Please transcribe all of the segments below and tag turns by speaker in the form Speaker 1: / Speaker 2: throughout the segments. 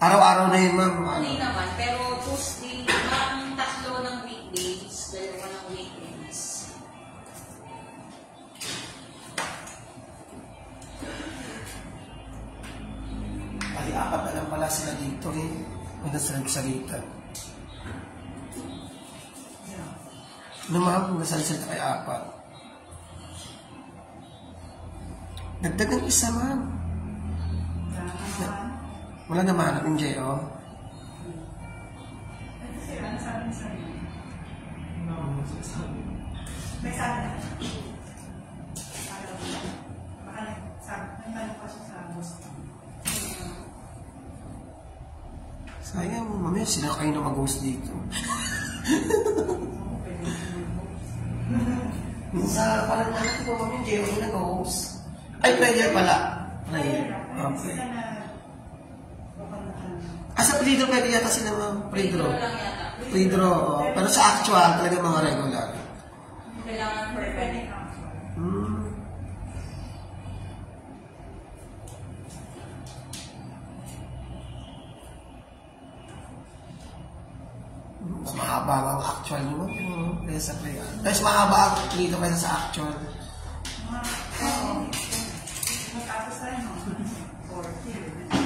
Speaker 1: Araw-araw na yun, ma'am.
Speaker 2: Hindi naman, pero Tuesday, ang 3 ng weekdays, 2 ng weekends.
Speaker 1: Ay, 4 na lang pala sila dito eh. May nasalita. Ano ma'am, nasalita kay 4. Dagdagan isa, ma'am. Wala naman ako yung J.O.
Speaker 3: Ano sabi niya sa'yo? May sabi na. Baka nagsabi. Nagtanong pa siya sa gusto.
Speaker 1: Sayang, mamaya sila kayo na mag-host dito. Minsan, parang natin ko mamaya yung J.O. yung nag-host. Ay, player pala. Player. Okay. Sa pre-draw pwede yata sila mga pre-draw. Pre-draw, pero sa actual talaga mga regular.
Speaker 2: Kailangan perfect.
Speaker 1: Mas mahaba ang actual naman kaya sa pre. Mas mahaba ang pre-draw kaya sa actual.
Speaker 3: Matapos tayo, no? 40.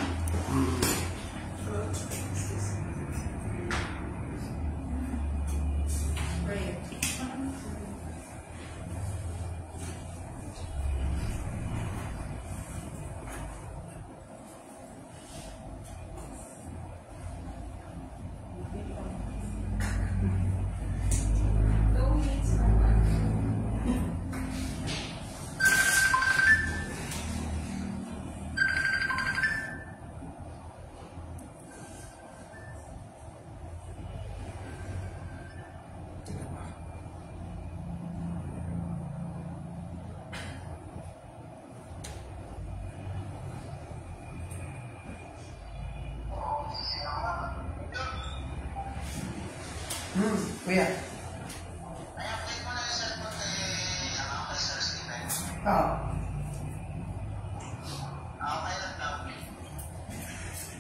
Speaker 1: Kuya.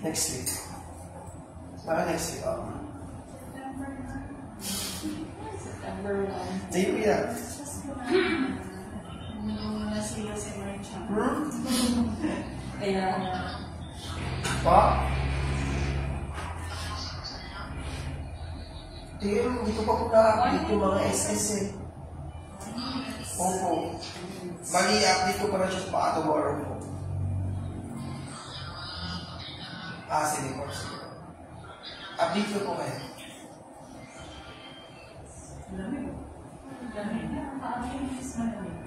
Speaker 1: Next week. Para next week.
Speaker 2: September 1.
Speaker 1: Tayo kuya.
Speaker 3: Nasiyo si Marcha.
Speaker 2: Kaya,
Speaker 1: Pa? Dito pa po na-update yung mga SS eh. Opo. Mag-i-update ko pa na siya sa tomorrow po. Sige po. Update ko po kayo.
Speaker 3: Dami. Dami na. Paano is madami?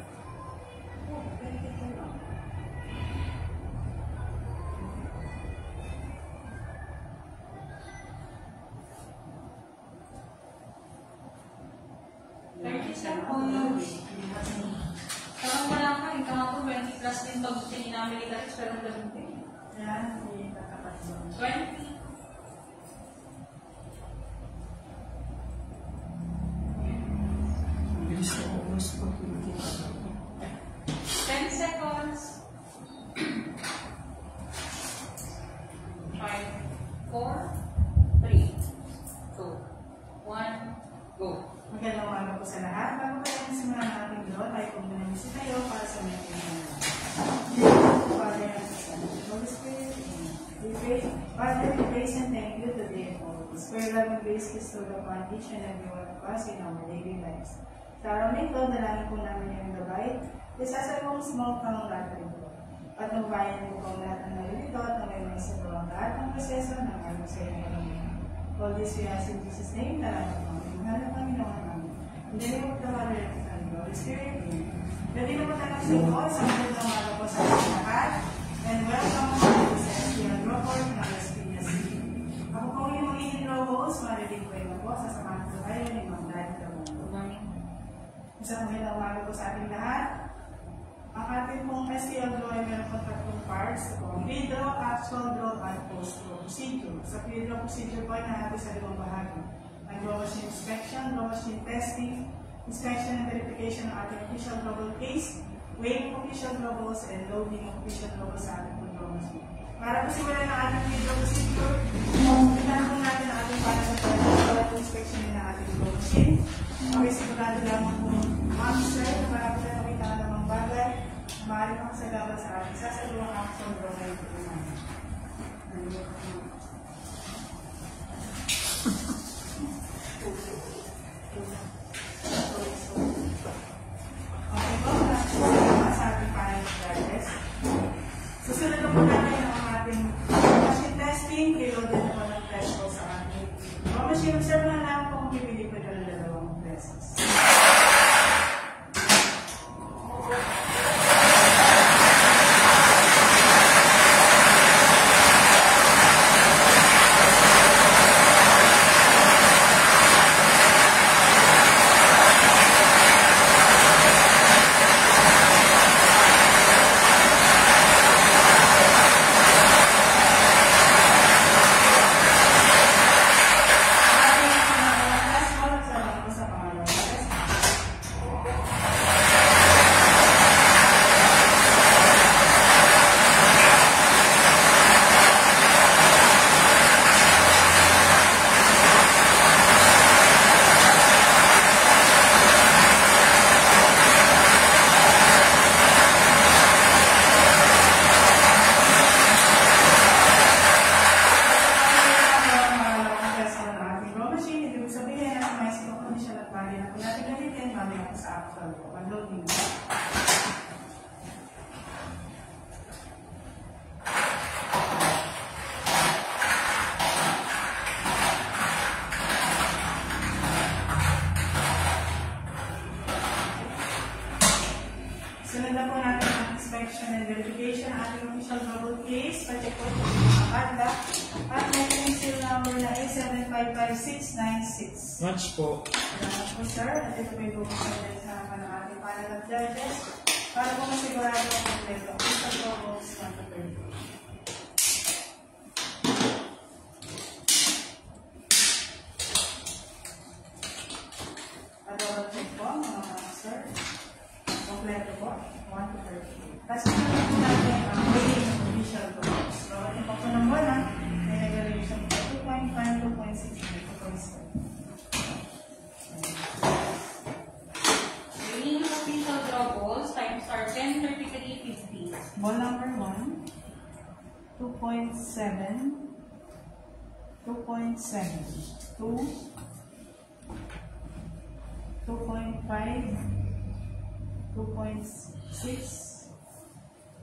Speaker 2: parang wala ka, ikaw ako 20 plus din pag tinamilitaris, pero ganun din.
Speaker 3: Yan, hindi katapat doon.
Speaker 2: 20.
Speaker 1: Bilis na oras po.
Speaker 2: 10 seconds. 5, 4, 3, 2, 1, go.
Speaker 3: Magandang umaga po sa lahat. Bago pa tayo simulan natin doon, tayo po muna si tayo para sa meeting na Father, Holy Spirit, Father, we praise and thank you today for this prayer love and grace bestowed upon each and every one of us in our daily lives. Sa araw na ito, dalangin po namin yung gabay, isasal mong smoke ng lahat ito. At nubayan mo kong lahat ng nalilito at may mga sa lahat ng proseso ng aming sa inyo kami. All this we ask in Jesus' name, talagang kami. Mahal na Panginoon namin. In the name of the Father, and the Holy Spirit, amen. Pwede na po tayo magsunod sa mga umaga po sa ating lahat. And welcome to the Celestial Report ng Las Piñas City. Ako po yung magiging host, marinig ko yun po, sasamahan ko tayo ni Ma'am Daddy Tramonto. Isang magandang umaga po sa ating lahat. Ang ating pong STL draw ay meron po 3 parts. Pre-draw, actual draw, at post-draw procedure. Sa pre-draw procedure po ay nahabi sa 5 bahagi. Ang draw machine inspection, draw machine testing, inspection and verification ng ating official global case, weighing official globals, and loading of official globals sa ating draw machine. Para po simulan ng ating video procedure, tignan po natin ang ating para sa toilet inspection ng ating video machine. Okay, sigurado lamang po ma-observe na marami na nakita ka namang bagay na maaari pang sagabal sa ating sasaluang action draw ngayon po naman. Okay po, sa ating final progress. Susunod na po natin ang ating machine testing, reloaded na po ng threshold sa ating machine. Observe na lang kung bibili po doon ng 2 pesos. Sunod na po natin ang inspection and verification ng ating official robot case. Pacheck po ito sa banda. At may seal number na A755696.
Speaker 4: Match po.
Speaker 3: Salamat po, sir. At ito po yung bubuksan sa harapan ng ating panel of judges para po masigurado ang kompleto ang official robots na ito. At check po mga sir. Kompleto po, 1 to 30. Kasi natin po natin ang weighing ng official robots. So, ating po ng bola, may regulation po 2.5, 2.6, 2.7.
Speaker 2: Weighing of official robots, times are 10, 33, 50.
Speaker 3: Ball number 1, 2.7, 2.7, 2, 2.5, 2.6,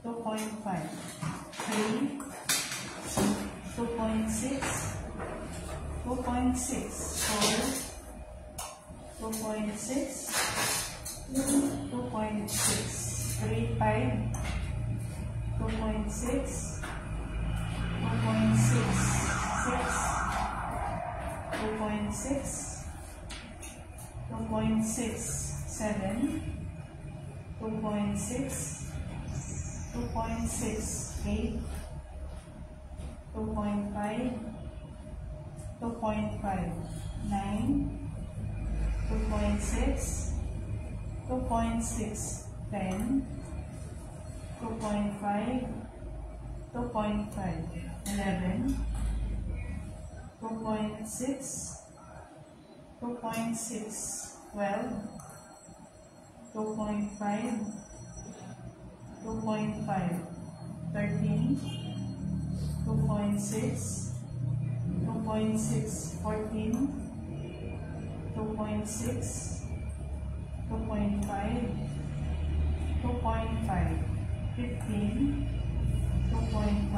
Speaker 3: 2.5, 3, 2.6, 2.6, 4, 2.6, 2.6, 3, 5, 2.6, 2.6, 6, 2.6, 7, 2.6, 2.6, 8, 2.5, 2.5, 9, 2.6, 2.6, 10, 2.5, 2.5, 11, 2.6, 2.6, 12, 2.5, 2.5, 13, 2.6, 2.6, 14, 2.6, 2.5, 2.5, 15, 2.5,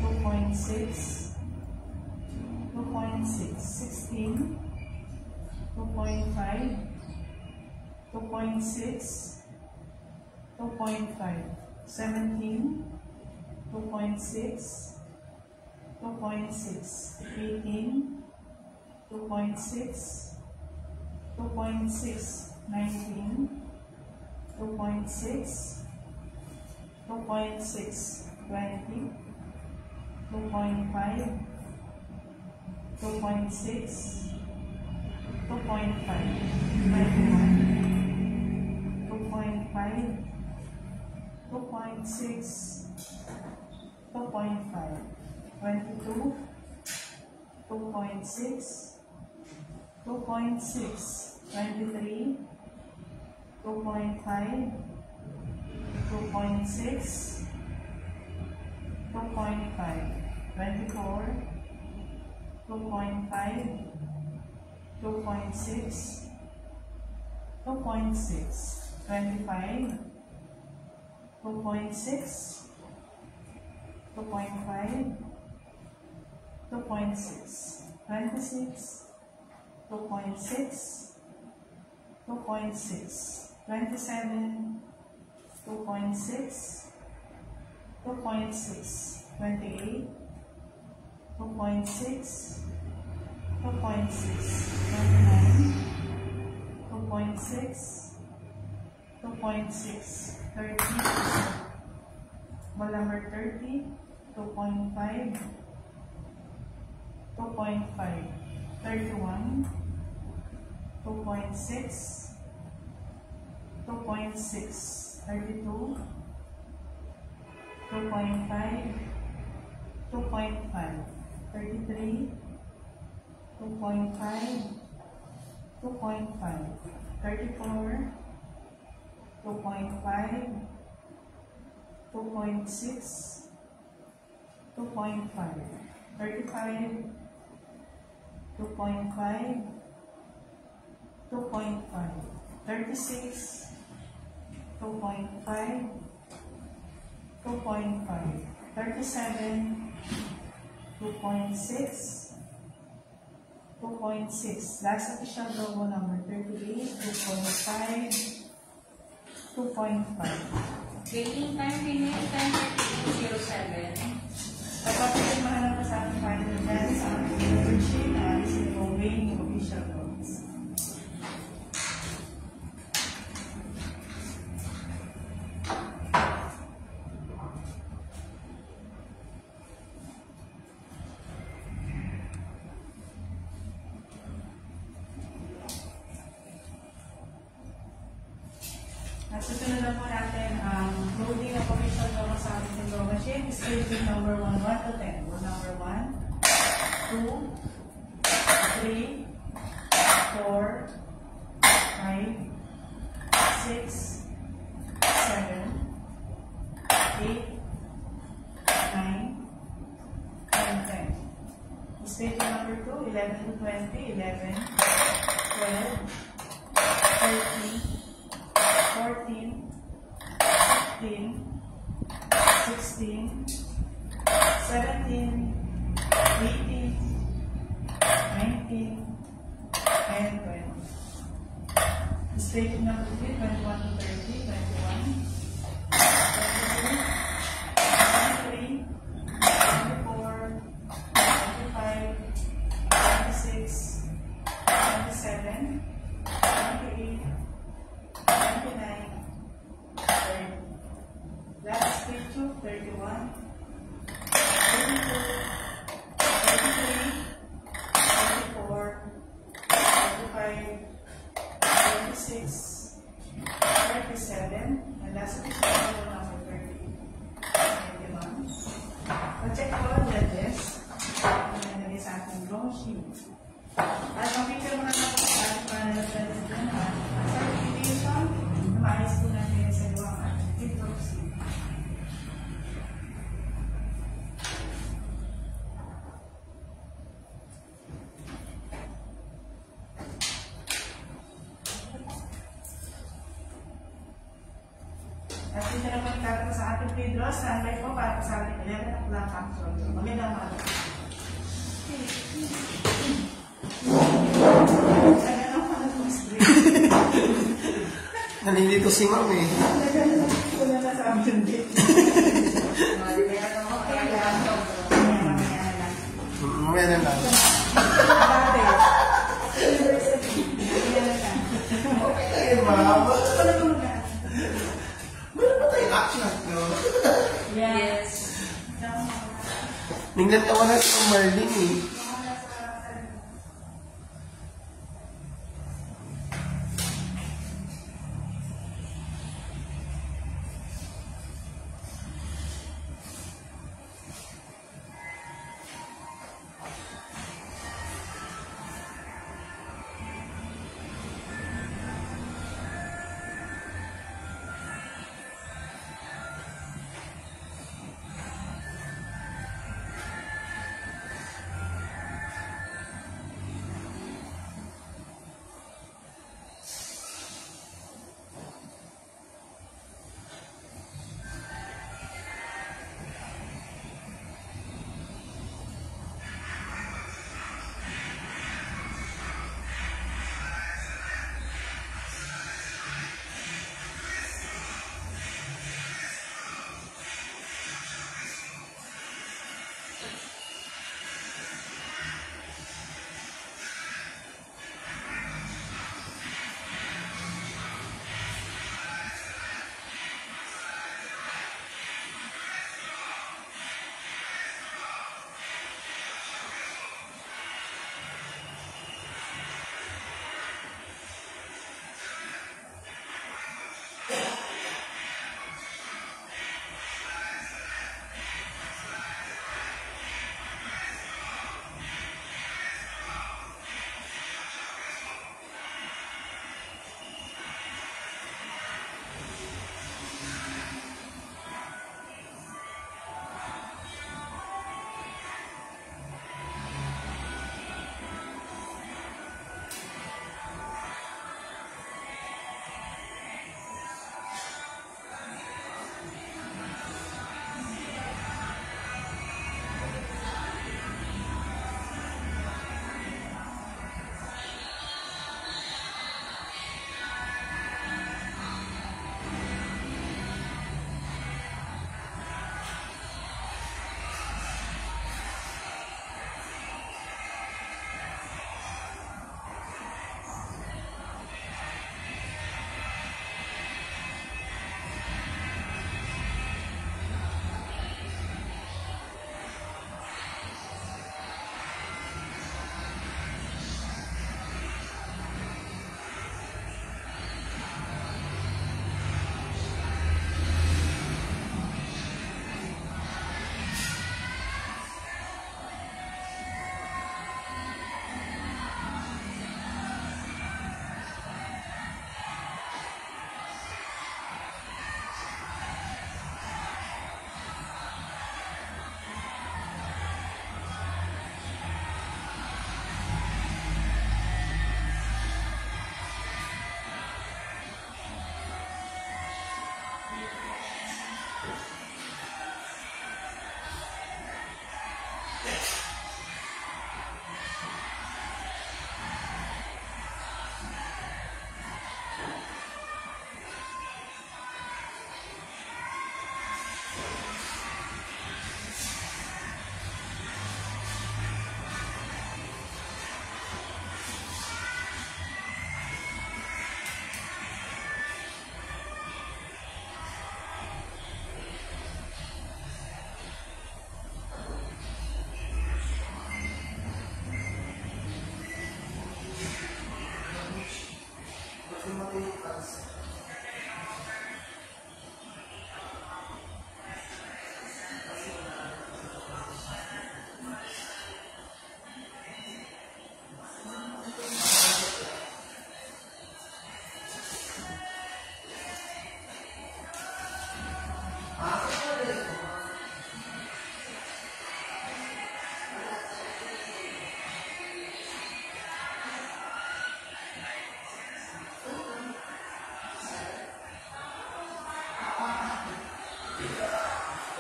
Speaker 3: 2.6, 2.6, 16, 2.5, 2.6, 2.5, 17, 2.6, 2.6, 18, 2.6, 2.6, 19, 2.6, 2.6, 20, 2.5, 2.6, 2.5, 21, 2.5, 2.6, 2.5, 22, 2.6, 2.6, 23, 2.5, 2.6, 2.5, 24, 2.5, 2.6, 2.6, 25, 2.6, 2.5, 2.6, 26, 2.6, 2.6, 27, 2.6, 2.6, 28, 2.6, 2.6, 29, 2.6, 2.6, 30, ball number 30, 2.5, 2.5, 31, 2.6, 2.6, 32, 2.5, 2.5, 33, 2.5, 2.5, 34, 2.5, 2.6, 2.5, 35, 2.5, 2.5, 36, 2.5, 2.5, 37, 2.6, 2.6. Last official logo number 38, 2.5, 2.5.
Speaker 2: Gaining time, remaining time 32:07.
Speaker 3: Kapag mahanap ka sa ating final dance, sa ating membership, na alisin ko weighing official logs. At susunod na po natin ang loading of official logo sa ating control machine. Scale pin number 1, 1 to 10. Roll number 1, 2, 3, 4, 5, 6, 7, 8, 9, and 10. Scale pin number 2, 11 to 20, 11, 12, 13, 14, 15, 16, 17, 18, 19, and 20. Stage number 3, 21 to 30, 21, 22, 23, 24, 25, 26, 27, 28, 29, 30. Last picture, 31, 32, 33, 34, 35, 36, 37, and last picture, number 30, 31. Check po ang judges. Nalagay sa ating long sheet. At ang picture mo na natin sa ating panel of judges din ang certification. Maayos po natin sa luwang ating TikTok sheet. At dito na po itatanong sa ating pre-draw. Standby po para sa ating 11 o'clock action. Magandang umaga.
Speaker 1: Nalilito si ma'am eh.
Speaker 3: Wala na sa amin dito.
Speaker 1: Mamaya na lang. Ay, mahaba. Meron pa tayong action, no?
Speaker 2: Yes.
Speaker 1: Ningnan ka wala si Marlene eh.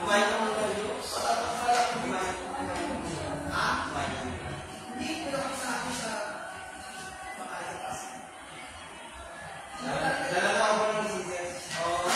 Speaker 1: Kumain ka muna tayo. Pala kumain. Ha? Kumain. Hindi ko lang sa akin sa pakain kasi. Dala ako ng scissors. Oo.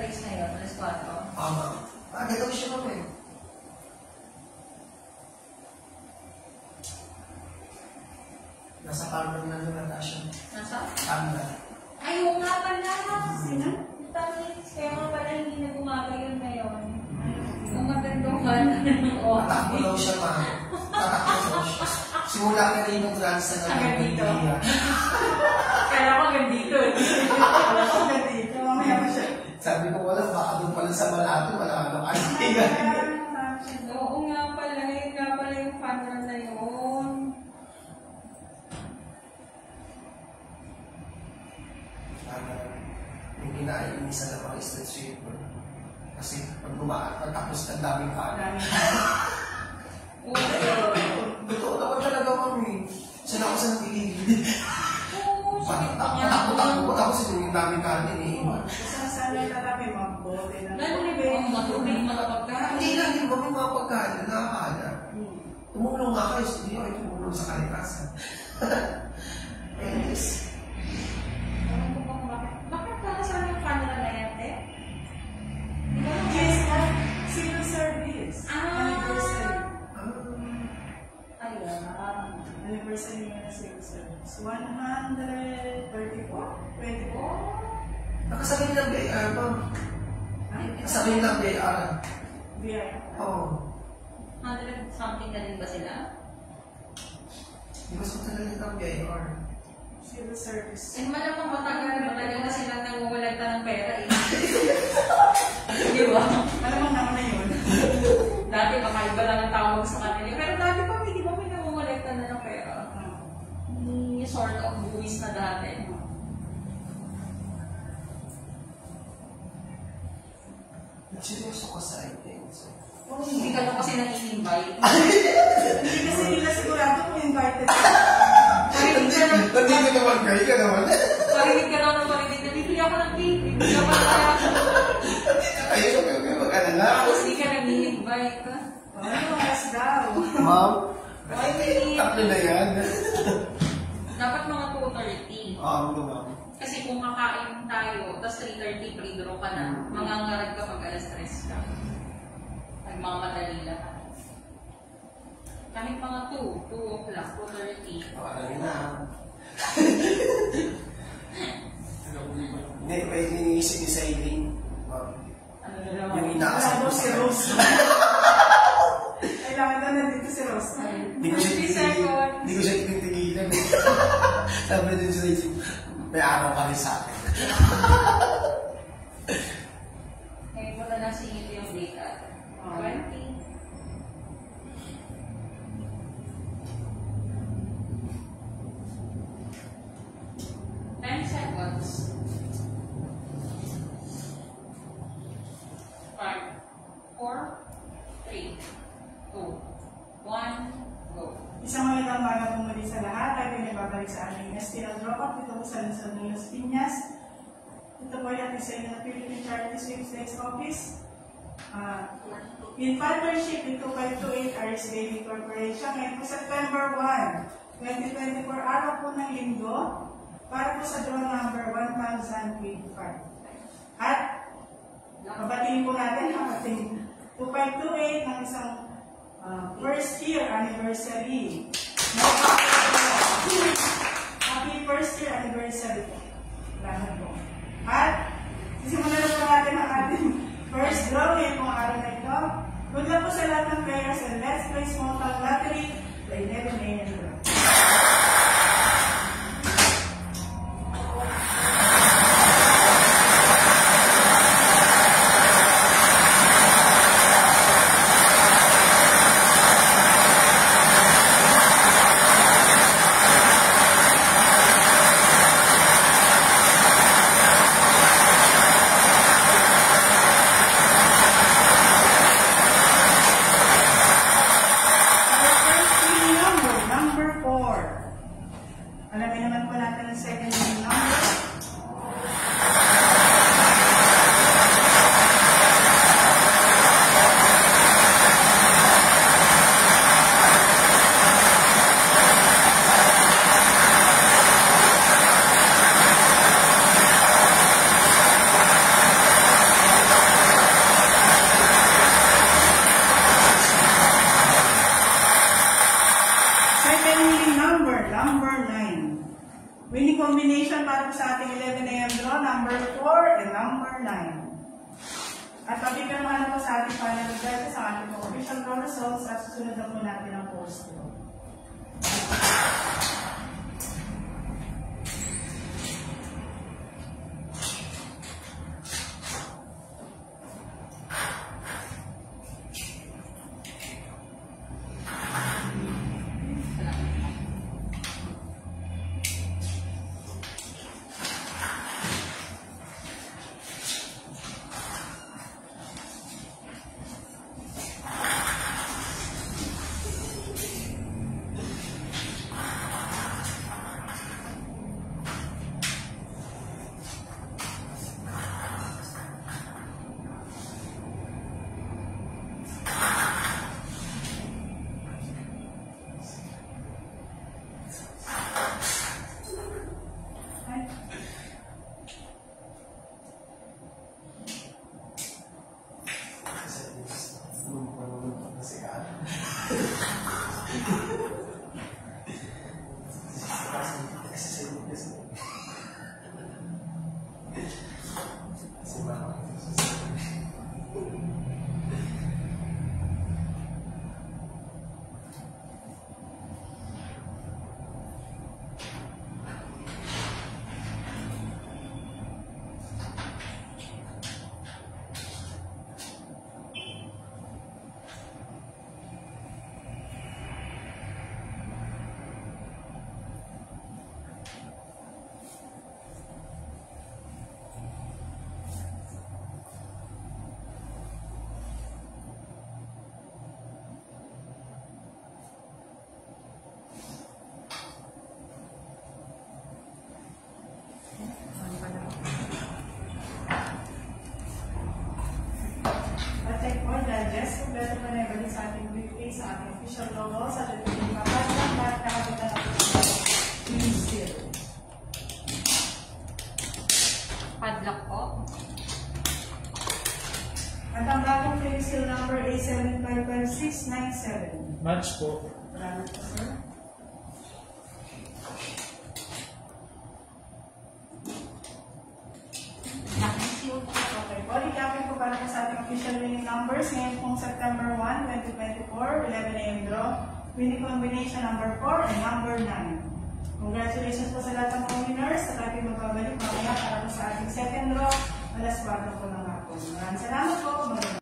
Speaker 2: Grace na yun, alas 4.
Speaker 1: Agad daw siya kami. Nasa parlor na doon na siya.
Speaker 2: Nasa?
Speaker 1: Tanda.
Speaker 2: Ay, oo nga pala.
Speaker 3: Sino?
Speaker 2: Tamis, kaya nga pala hindi na gumaga yun ngayon. Ang magandang Oo.
Speaker 1: Tatakbo daw siya, ma'am. Tatakbo daw siya. Simula ka rin yung trans na
Speaker 2: Hanggang dito.
Speaker 1: niya.
Speaker 2: Kaya ako hanggang dito.
Speaker 3: Wala ko na dito. Mamaya pa siya.
Speaker 1: Sabi ko, wala, baka doon pala sa Malato, wala ka kaibigan.
Speaker 2: Oo nga pala, yun nga pala yung fan run na yun.
Speaker 1: Yung kinaiinisa na mga street sweeper. Kasi pag pagtapos ng daming kanan. Totoo naman talaga kami. Saan ako sa nagigilid?
Speaker 2: Oo,
Speaker 1: Patakbo tapos yung daming kanin eh.
Speaker 3: Isang sanay talaga may mga bote na.
Speaker 2: Lalo na yung matubig, matapagkain.
Speaker 1: Hindi lang din ba may mga pagkain na nakakala. Tumulong nga kayo, hindi ako tumulong sa kalikasan. Anyways.
Speaker 2: Alam ko bang bakit pala saan yung fan run na yan, te?
Speaker 3: Yes, civil service. Anniversary.
Speaker 2: Ayun.
Speaker 3: Anniversary ng civil service. 134? 24?
Speaker 1: Nakasabihin ng BR ba? Nakasabihin ng BR.
Speaker 3: BI.
Speaker 1: Oo.
Speaker 2: 100 something na din ba sila?
Speaker 1: Hindi ko sa talaga ng BR.
Speaker 3: Civil service.
Speaker 2: Eh, malamang matagal na silang nangungulag ng pera eh. Di ba?
Speaker 3: Malamang naman na yun.
Speaker 2: Dati kakaiba lang ang tawag sa kanila. Pero dati pa, hindi ba may nangungulag na ng pera? Sort of buwis na dati.
Speaker 1: Seryoso ko sa items.
Speaker 2: Hindi ka lang kasi nang-invite.
Speaker 3: Hindi kasi nila sigurado kung invited ka.
Speaker 2: Parinig ka lang.
Speaker 1: Nandito naman kayo ka naman.
Speaker 2: Parinig ka lang ng parinig. Nabibili ako ng cake. Hindi ka pa kaya.
Speaker 1: Nandito kayo kayo mag-alala.
Speaker 2: Tapos hindi ka nang-invite.
Speaker 3: Ano oras daw?
Speaker 1: Ma'am, tatlo na yan.
Speaker 2: Dapat mga 2:30.
Speaker 1: Oo, ma'am.
Speaker 2: Kasi kung kakain tayo, tapos 3:30 pre-draw ka na, mangangarag ka pag alas 3 ka. Ay, mga madali lang. Kahit mga 2 o'clock, 2:30.
Speaker 1: Alam na. Hindi, may iniisip ni Sailing.
Speaker 2: Ano na naman?
Speaker 1: Yung inaasal
Speaker 3: Wala
Speaker 1: ko
Speaker 3: daw si
Speaker 1: sa
Speaker 3: Rose. Kailangan na nandito si Rose.
Speaker 1: Hindi ko siya
Speaker 2: 50
Speaker 1: tinigilan.
Speaker 2: seconds.
Speaker 1: Hindi ko siya tinigilan. Sabi din sa isip, may araw ka rin sa akin.
Speaker 2: Ngayon mo na nasingit yung data. 20. Seconds. 5, 4, 3, 2, 1, go.
Speaker 3: Isang magandang umaga po muli sa lahat. Tayo pinababalik sa aming STL drop-up. Ito po sa Luzon, Las Piñas. Ito po ay ating sa inyo na Philippine Charity Sweepstakes Office. In partnership with 2528 Aris Baby Corporation, ngayon po September 1, 2024, araw po ng linggo, para po sa draw number 1025. At mabatiin po natin ang ating 2528 ng isang first year anniversary. Happy first year anniversary po. Salamat po. At sisimulan na po natin ang ating first draw ngayon pong araw na ito. Good luck po sa lahat ng players and let's play small town lottery, the 11 a.m. draw. Alamin naman po natin ang second number. number 9. Winning combination para po sa ating 11 AM draw, number 4 and number 9. At pabigyan naman po sa ating final judges ang ating official draw results at susunod na po natin ang post draw. Judges, kompleto pa na ibalik sa ating briefcase, sa ating official logo, sa ating papasok at nakapunta na po sa green seal.
Speaker 2: Padlock po.
Speaker 3: At ang bagong green seal number A755697.
Speaker 4: Match po.
Speaker 3: Salamat po, sir. Okay, recapin ko para sa ating official winning numbers ngayon pong September 1, 2024, 11 AM draw. Winning combination number 4 and number 9. Congratulations po sa lahat ng mga winners at ating magbabalik mamaya para po sa ating second draw, alas 4 po ng hapon. Maraming salamat po.